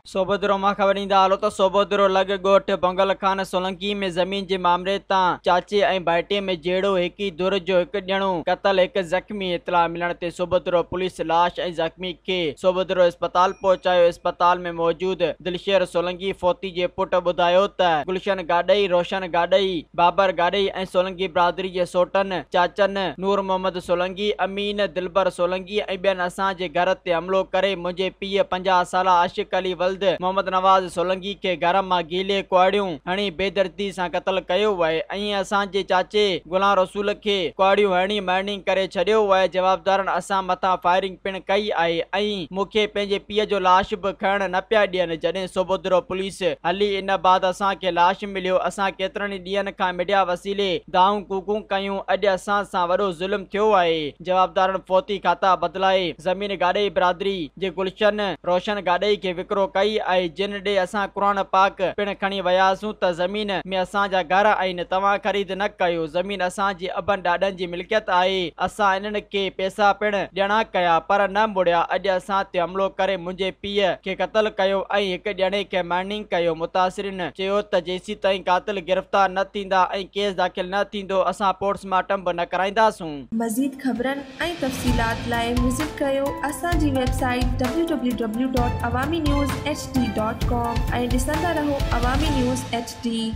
सोबोदरो मां ख़बर ईंदा हलो त सोबोदरो लॻ ॻोठ बंगल खान सोलंकी में ज़मीन जे मामले तां चाचे ऐं भाइटे में जहिड़ो हिकु धुर जो हिकु ॼणो क़तल हिकु ज़ख़्मी इतला मिलण ते सोबोदरो पुलिस लाश ऐं ज़ख़्मी खे सोबोदरो अस्पताल पहुचायो। अस्पताल में मौजूद दिलशेर सोलंकी फोती जे पुट ॿुधायो त गुलशन गाॾई, रोशन गाॾई, बाबर गाॾई ऐं सोलंकी बिरादरी जे सोटनि चाचनि नूर मोहम्मद सोलंकी, अमीन, दिलबर सोलंकी ऐं ॿियनि असांजे घर ते हमलो करे मुंहिंजे पीउ 50 साला आशिक अली वल्द मोहम्मद नवाज़ सोलंकी के घर मां गीले कुआड़ियूं हणी बेदर्दी सां क़तल कयो वए ऐं असांजे चाचे गुलाम रसूल खे कुआड़ियूं हणी मरणी करे छॾियो वए। जवाबदारनि असां मथां फायरिंग पिण कई आहे ऐं मूंखे पंहिंजे पीउ जो लाश बि खणण न पिया ॾियनि। जॾहिं सोबोदरो पुलिस हली इन बाद असांखे लाश मिलियो। असां केतिरनि ॾींहंनि खां मीडिया वसीले दाऊं कूकूं कयूं, अॼु असां सां वॾो ज़ुल्म थियो आहे। जवाबदारनि फोती खाता बदिलाए ज़मीन गाॾई बिरादरी जे गुलशन रोशन गाॾई खे विकिरो कई आहे, जिन ॾे असां क़ुरान पाक पिण खणी वियासीं त ज़मीन में असांजा घर आहिनि, तव्हां ख़रीद न कयो। ज़मीन असांजे अबनि ॾाॾनि जी मिल्कियत आहे। असां इन्हनि खे पैसा पिण ॾियणा कया पर न मुड़िया। अॼु असां ते हमलो करे मुंहिंजे पीउ खे क़तल कयो ऐं हिकु ॼणे खे मरणी कयो। मुतासिरीन चयो त जेसी ताईं कातिल गिरफ़्तार न थींदा ऐं केस दाख़िल न थींदो असां पोस्टमार्टम बि न कराईंदासूं। मज़ीद ख़बरनि ऐं तफ़सीलात लाइ विज़िट कयो असांजी वेबसाइट www.awamiNewsHD.com ऐं ॾिसंदा रहो अवामी न्यूज़ HD।